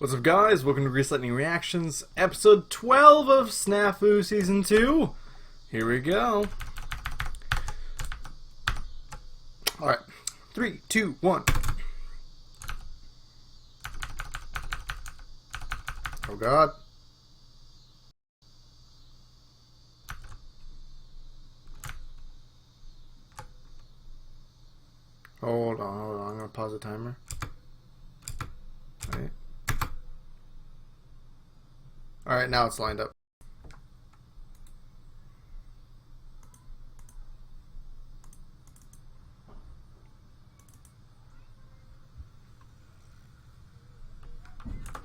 What's up, guys? Welcome to Grease Lightning Reactions, episode 12 of SNAFU Season 2. Here we go. Alright, 3, 2, 1. Oh, God. Hold on. I'm going to pause the timer. Wait. Alright, now it's lined up.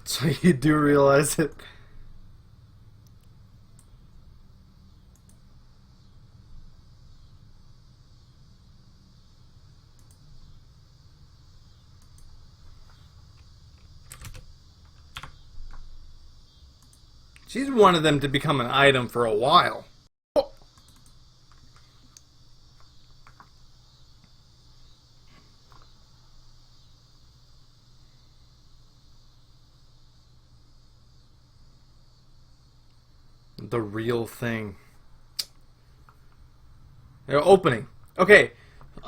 So you do realize it. She's wanted them to become an item for a while. Oh. The real thing. Opening. Okay,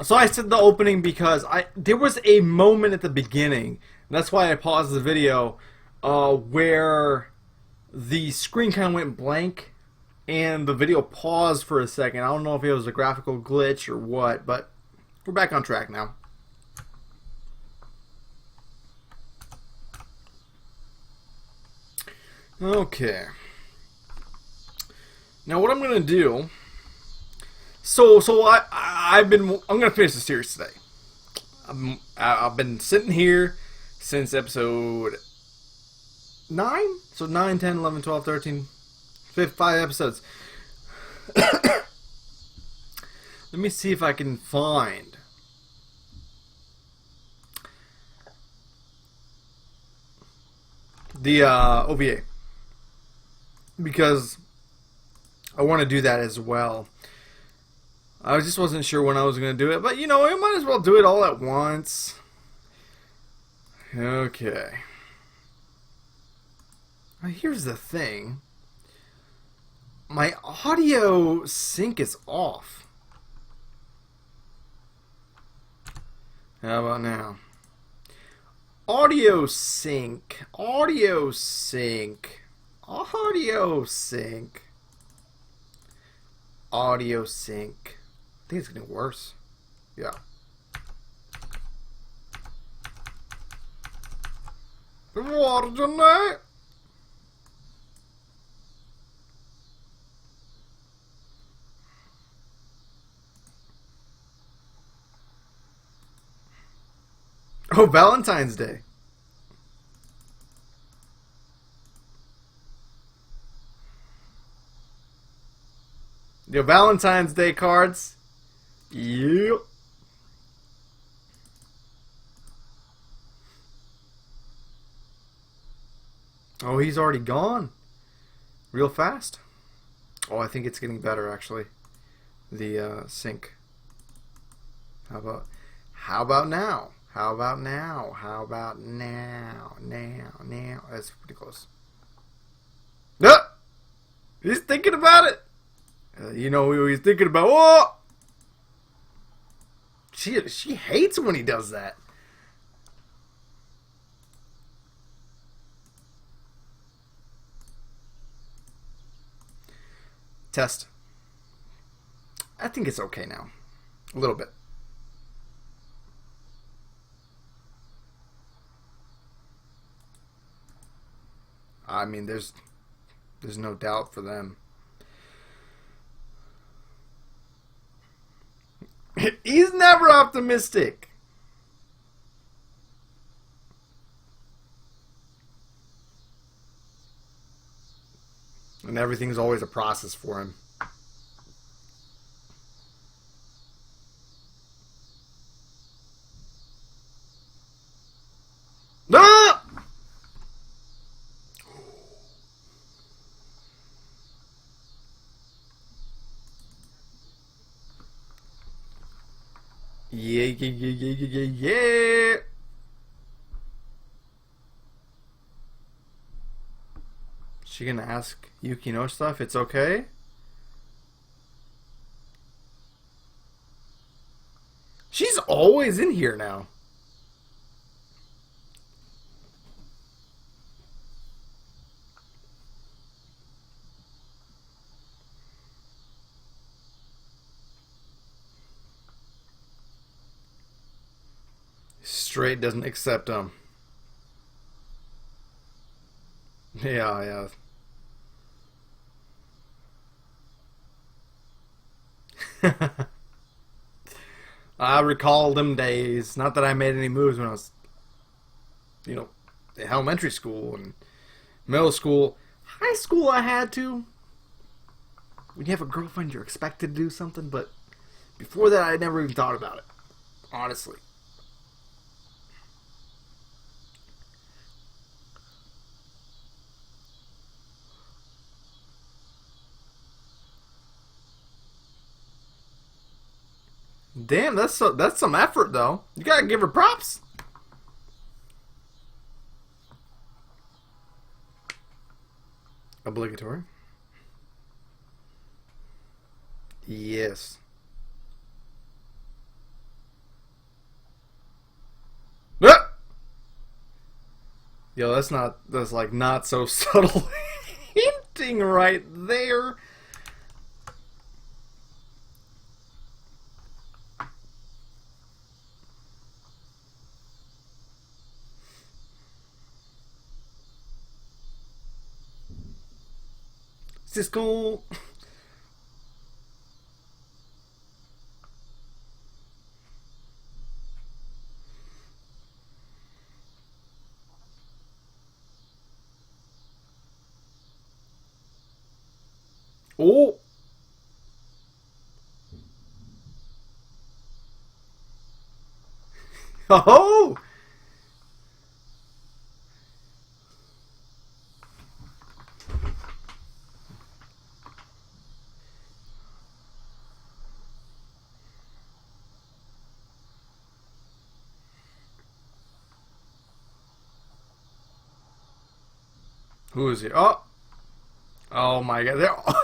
so I said the opening because there was a moment at the beginning. That's why I paused the video, where the screen kind of went blank and the video paused for a second. I don't know if it was a graphical glitch or what, but we're back on track now. Okay. Now what I'm gonna do. I'm gonna finish the series today. I've been sitting here since episode 9? So 9, 10, 11, 12, 13, 5 episodes. Let me see if I can find the OVA, because I want to do that as well. I just wasn't sure when I was going to do it, but you know, I might as well do it all at once. Okay. Now here's the thing. My audio sync is off. How about now? Audio sync. Audio sync. Audio sync. Audio sync. I think it's getting worse. Yeah. The water tonight. Oh, Valentine's Day. Your Valentine's Day cards. Yep. Oh, he's already gone. Real fast. Oh, I think it's getting better, actually. The sync. How about now? How about now? How about now? Now. That's pretty close. Ah! He's thinking about it. You know who he's thinking about. Oh! She hates when he does that. Test. I think it's okay now. A little bit. I mean, there's no doubt for them. He's never optimistic. And everything's always a process for him. Ah! Yeah. She gonna ask Yukino stuff? It's okay? She's always in here now. Straight doesn't accept them. Yeah, yeah. I recall them days. Not that I made any moves when I was, you know, in elementary school and middle school. High school, I had to. When you have a girlfriend, you're expected to do something, but before that, I never even thought about it. Honestly. Damn, that's some effort though. You gotta give her props. Obligatory. Yes. Ah! Yo, that's like not so subtle hinting right there. Cisco. Oh. Oh. Who is he? Oh. Oh my god. They're all...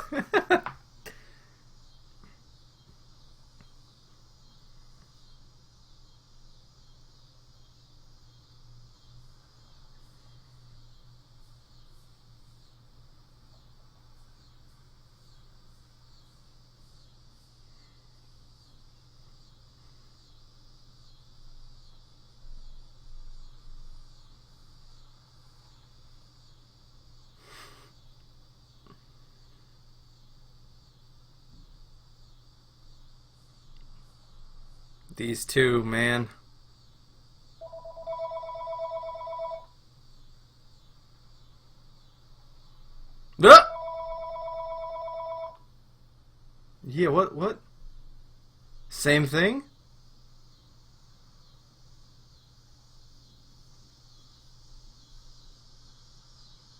These two, man. Ah! Yeah, what? Same thing?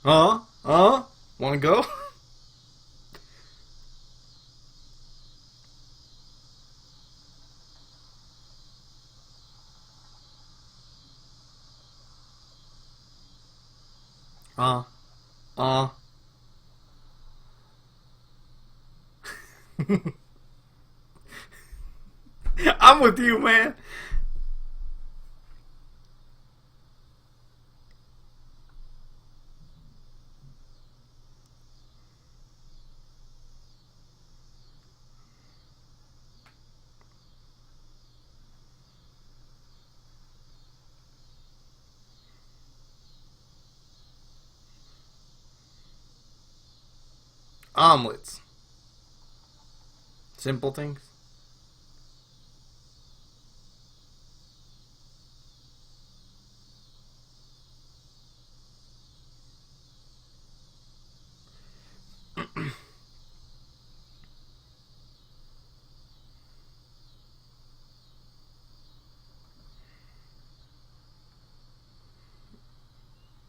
Wanna go? Uh, uh. I'm with you, man. Omelets. Simple things.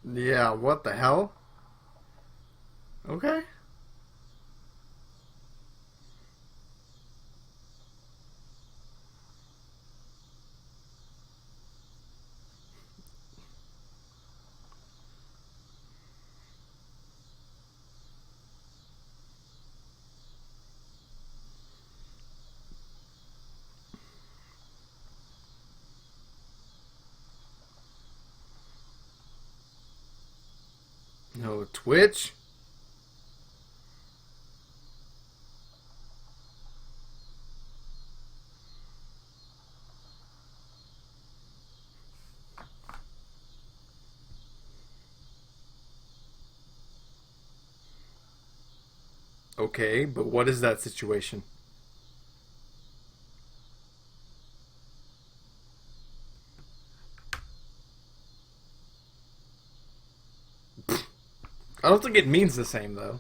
Yeah, what the hell? Okay. No Twitch. Okay, but what is that situation? I don't think it means the same, though.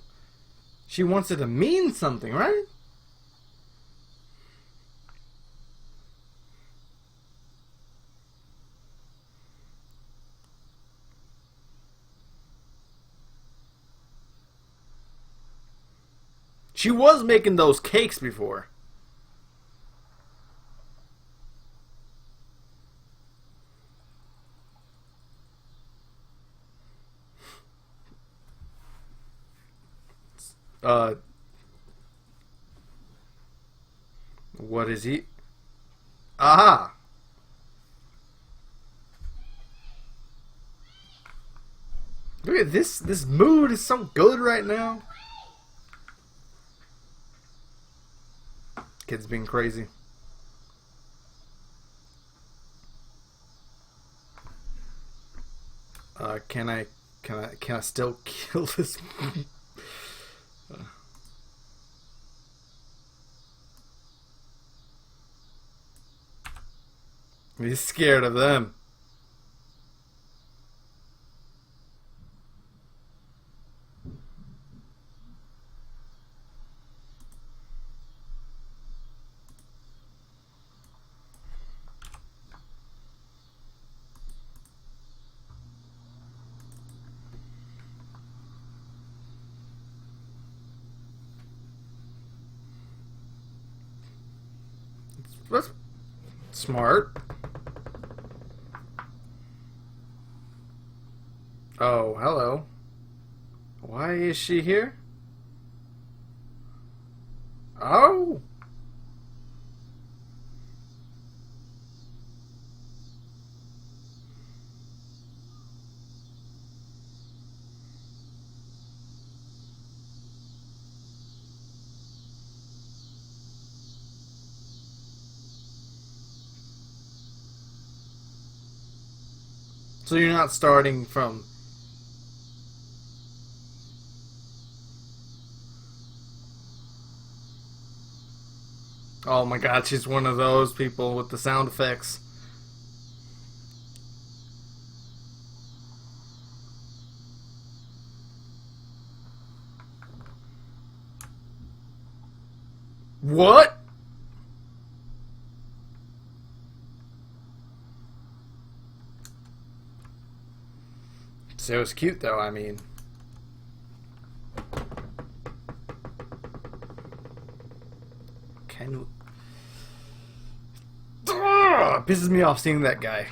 She wants it to mean something, right? She was making those cakes before. Uh, what is he? Aha! Look at this. This mood is so good right now. Kid's being crazy. Can I still kill this? He's scared of them. That's smart. Oh, hello. Why is she here? Oh! So you're not starting from... Oh my god, she's one of those people with the sound effects. What? So it's cute though, I mean. Can... pisses me off seeing that guy.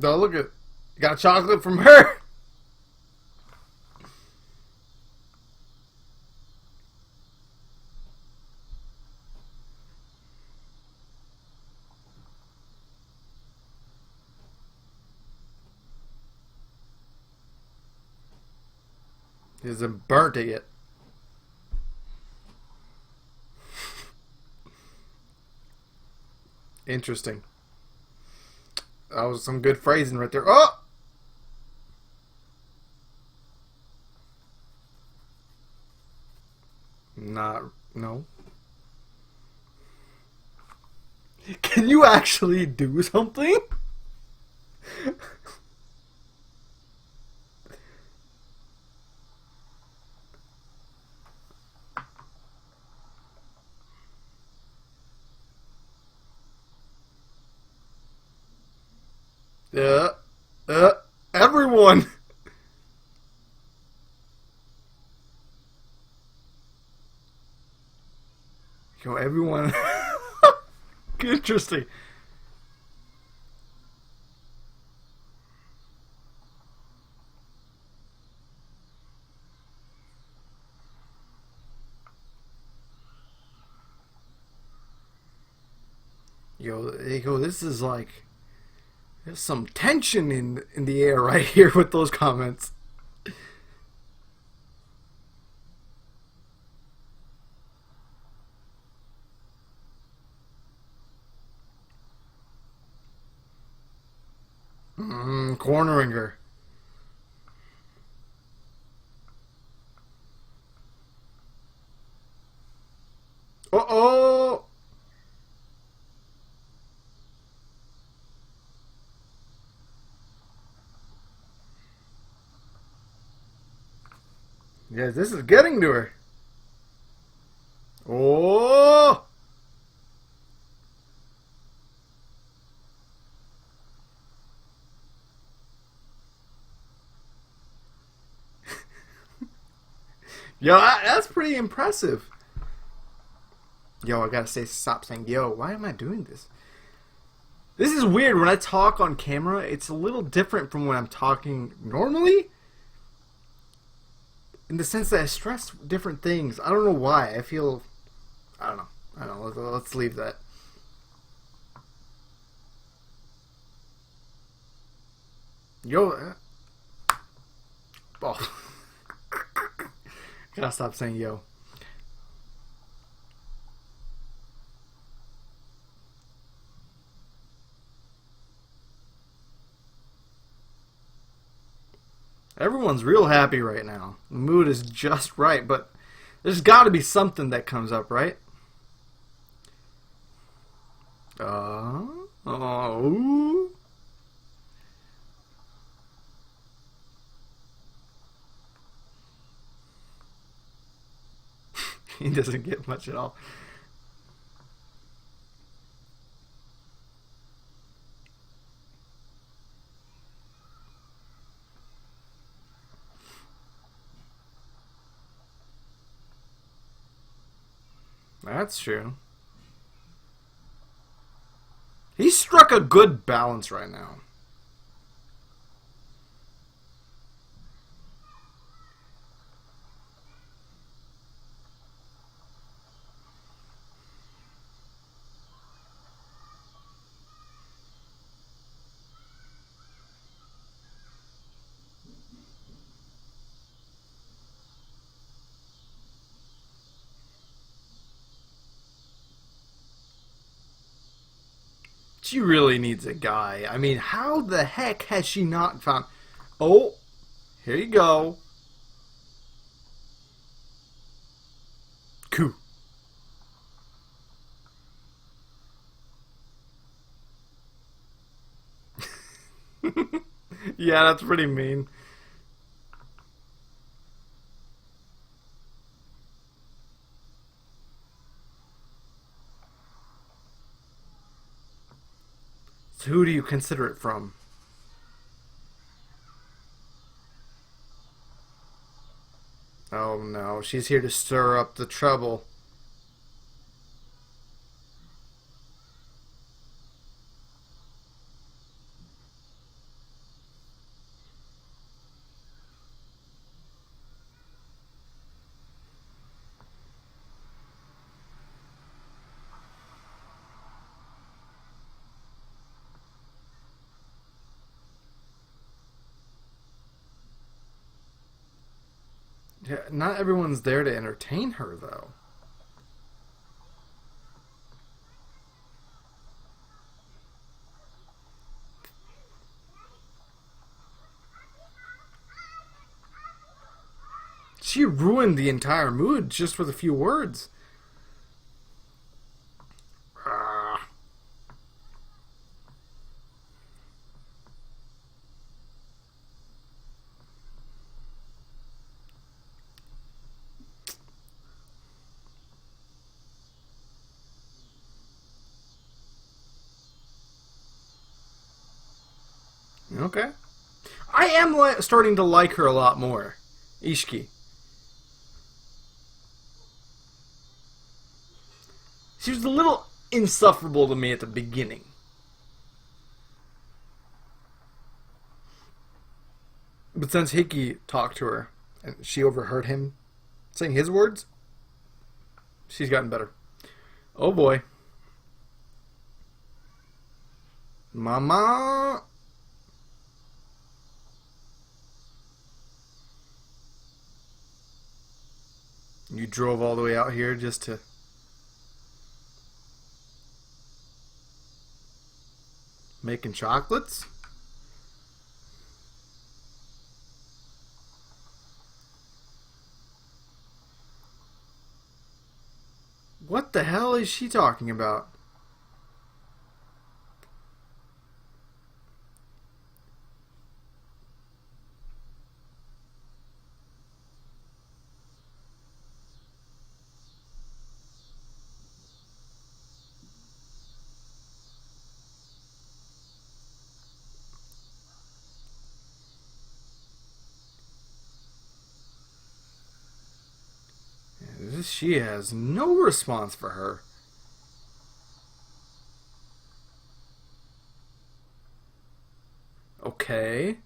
Oh, look at... Got chocolate from her! He hasn't burnt it yet. Interesting. That was some good phrasing right there. Oh! Not... No. Can you actually do something? Yeah. Everyone! Yo, everyone... Interesting. Yo, this is like there's some tension in the air right here with those comments. Cornering her. Oh. Yeah, this is getting to her. Oh. Yo, that's pretty impressive. Yo, I gotta stop saying yo. Why am I doing this? This is weird. When I talk on camera, it's a little different from when I'm talking normally. In the sense that I stress different things. I don't know why. I feel... I don't know. I don't know. Let's leave that. Yo. Oh. Gotta stop saying yo. Everyone's real happy right now. The mood is just right, but there's got to be something that comes up, right? Oh. He doesn't get much at all. That's true. He struck a good balance right now. She really needs a guy. I mean, how the heck has she not found... Oh, here you go. Coup. Yeah, that's pretty mean. So who do you consider it from? Oh no, she's here to stir up the trouble. Yeah, not everyone's there to entertain her, though. She ruined the entire mood just with a few words. Ah. Okay. I am starting to like her a lot more. Ishiki. She was a little insufferable to me at the beginning. But since Hiki talked to her and she overheard him saying his words, she's gotten better. Oh boy. Mama. You drove all the way out here just to... Making chocolates? What the hell is she talking about? She has no response for her. Okay.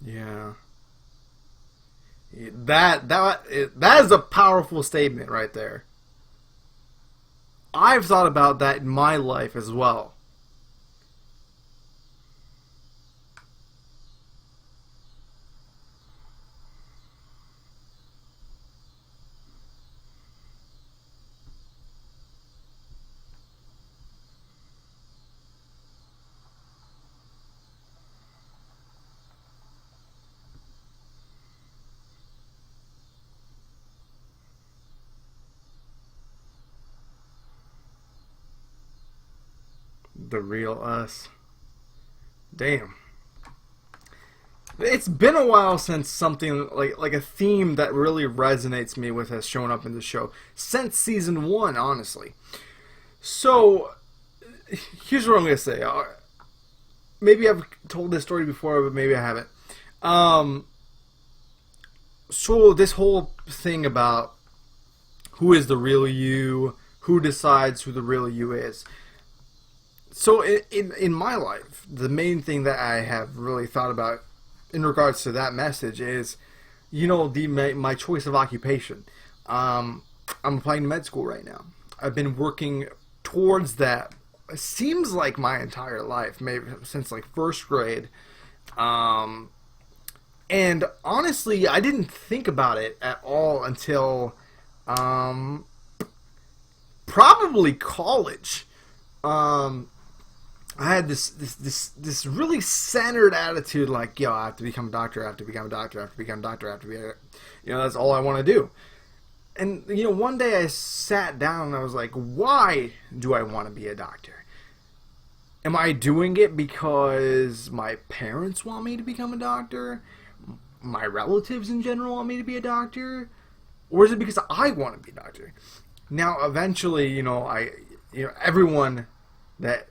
Yeah. That is a powerful statement right there. I've thought about that in my life as well. The real us. Damn. It's been a while since something like a theme that really resonates me with has shown up in the show. Since season 1, honestly. So, here's what I'm going to say. Maybe I've told this story before, but maybe I haven't. So this whole thing about who is the real you, who decides who the real you is. So in my life, the main thing that I have really thought about in regards to that message is, my choice of occupation. I'm applying to med school right now. I've been working towards that. It seems like my entire life, maybe since like first grade. And honestly, I didn't think about it at all until probably college. I had this really centered attitude, like, I have to become a doctor, I have to become a doctor, I have to become a doctor, I have to be that's all I want to do. And, one day I sat down and I was like, why do I want to be a doctor? Am I doing it because my parents want me to become a doctor? My relatives in general want me to be a doctor? Or is it because I want to be a doctor? Now, eventually, everyone that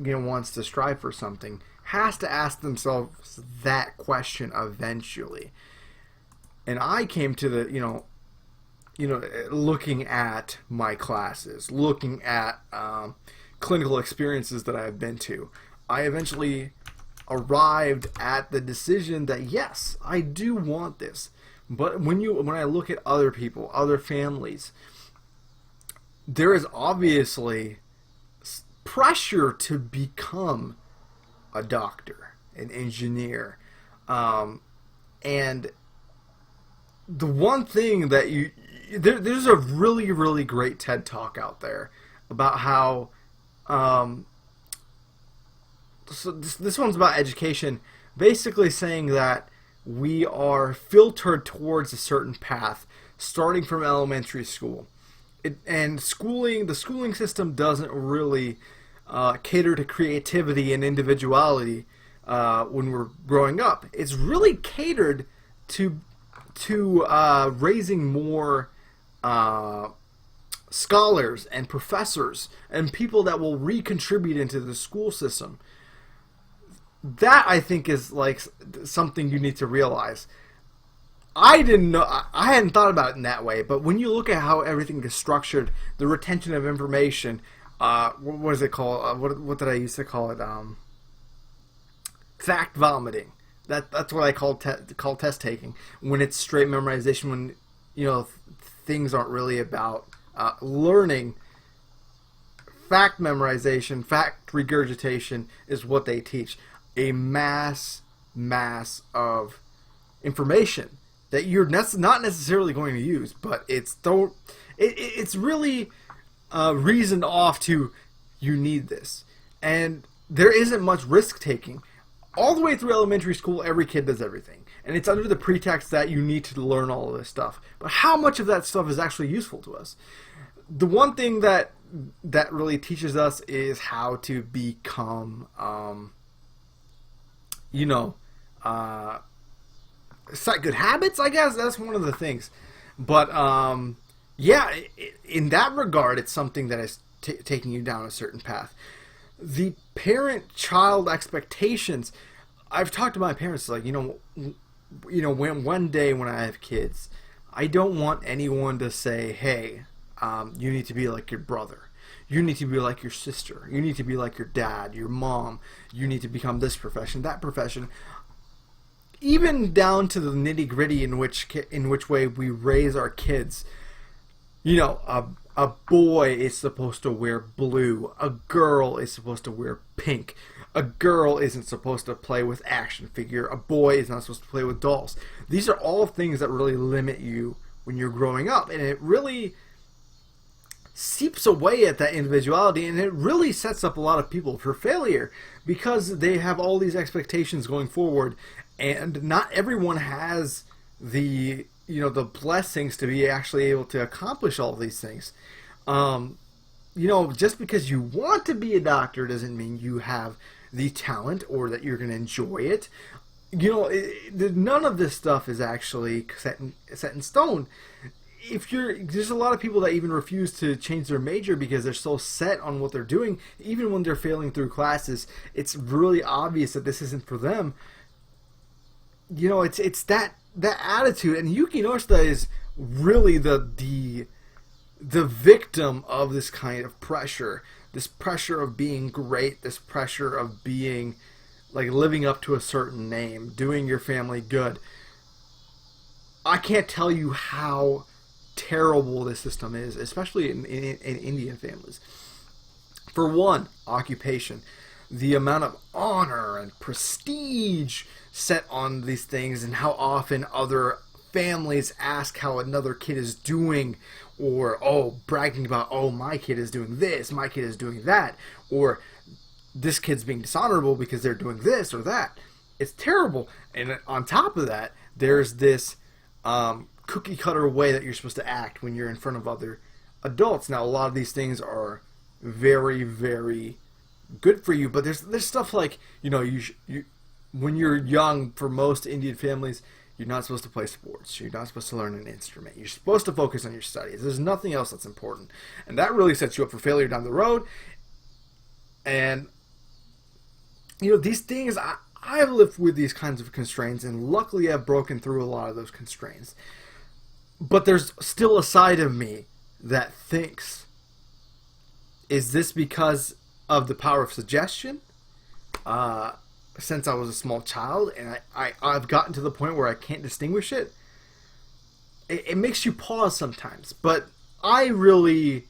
wants to strive for something has to ask themselves that question eventually. And I came to the looking at my classes, looking at clinical experiences that I've been to, I eventually arrived at the decision that yes, I do want this. But when I look at other people, other families, there is obviously pressure to become a doctor, an engineer, and the one thing that there's a really, really great TED Talk out there about how so this one's about education, basically saying that we are filtered towards a certain path starting from elementary school. The schooling system doesn't really cater to creativity and individuality when we're growing up. It's really catered to raising more scholars and professors and people that will recontribute into the school system. That, I think, is like something you need to realize. I didn't know. I hadn't thought about it in that way. But when you look at how everything is structured, the retention of information, what is it called? What did I used to call it? Fact vomiting. That's what I call test taking. When it's straight memorization, when things aren't really about learning. Fact memorization, fact regurgitation is what they teach. A mass of information that you're not necessarily going to use, but it's really reasoned off to, you need this. And there isn't much risk taking. All the way through elementary school, every kid does everything. And it's under the pretext that you need to learn all of this stuff. But how much of that stuff is actually useful to us? The one thing that really teaches us is how to become, set good habits, I guess. That's one of the things. But, yeah, in that regard, it's something that is taking you down a certain path. The parent-child expectations, I've talked to my parents, like, when one day when I have kids, I don't want anyone to say, hey, you need to be like your brother. You need to be like your sister. You need to be like your dad, your mom. You need to become this profession, that profession. Even down to the nitty gritty in which way we raise our kids. A boy is supposed to wear blue. A girl is supposed to wear pink. A girl isn't supposed to play with action figure. A boy is not supposed to play with dolls. These are all things that really limit you when you're growing up, and it really seeps away at that individuality, and it really sets up a lot of people for failure because they have all these expectations going forward, and not everyone has the blessings to be actually able to accomplish all of these things. Just because you want to be a doctor doesn't mean you have the talent or that you're going to enjoy it. None of this stuff is actually set in stone. There's a lot of people that even refuse to change their major because they're so set on what they're doing. Even when they're failing through classes, it's really obvious that this isn't for them. It's that attitude, and Yuki Noshita is really the victim of this kind of pressure. This pressure of being great, this pressure of being, like, living up to a certain name, doing your family good. I can't tell you how terrible this system is, especially in Indian families. For one, occupation. The amount of honor and prestige set on these things, and how often other families ask how another kid is doing, or bragging about, my kid is doing this, my kid is doing that, or this kid's being dishonorable because they're doing this or that. It's terrible. And on top of that, there's this cookie cutter way that you're supposed to act when you're in front of other adults. Now, a lot of these things are very, very good for you, but there's stuff like, when you're young, for most Indian families, you're not supposed to play sports. You're not supposed to learn an instrument. You're supposed to focus on your studies. There's nothing else that's important. And that really sets you up for failure down the road. And, these things, I've lived with these kinds of constraints, and luckily I've broken through a lot of those constraints. But there's still a side of me that thinks, is this because of the power of suggestion? Since I was a small child, and I've gotten to the point where I can't distinguish it. It makes you pause sometimes, but I really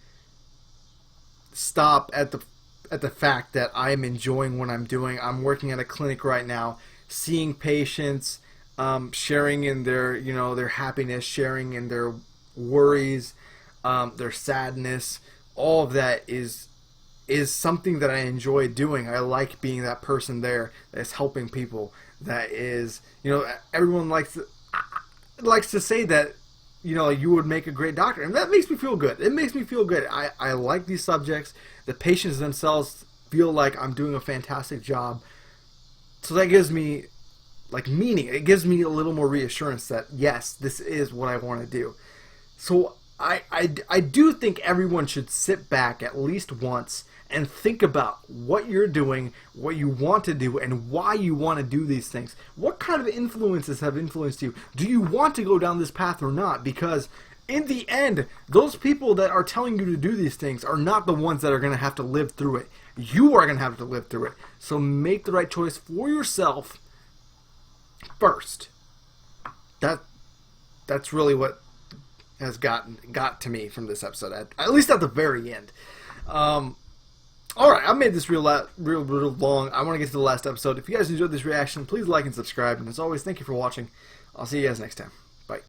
stop at the fact that I'm enjoying what I'm doing. I'm working at a clinic right now, seeing patients, sharing in their happiness, sharing in their worries, their sadness. All of that is something that I enjoy doing. I like being that person there that's helping people. That is, everyone likes to say that, you would make a great doctor. And that makes me feel good. It makes me feel good. I like these subjects. The patients themselves feel like I'm doing a fantastic job. So that gives me, meaning. It gives me a little more reassurance that, yes, this is what I want to do. So I do think everyone should sit back at least once and think about what you're doing, what you want to do, and why you want to do these things. What kind of influences have influenced you? Do you want to go down this path or not? Because in the end, those people that are telling you to do these things are not the ones that are going to have to live through it. You are going to have to live through it. So make the right choice for yourself first. That's really what has got to me from this episode, at least at the very end. Alright, I made this real long. I want to get to the last episode. If you guys enjoyed this reaction, please like and subscribe. And as always, thank you for watching. I'll see you guys next time. Bye.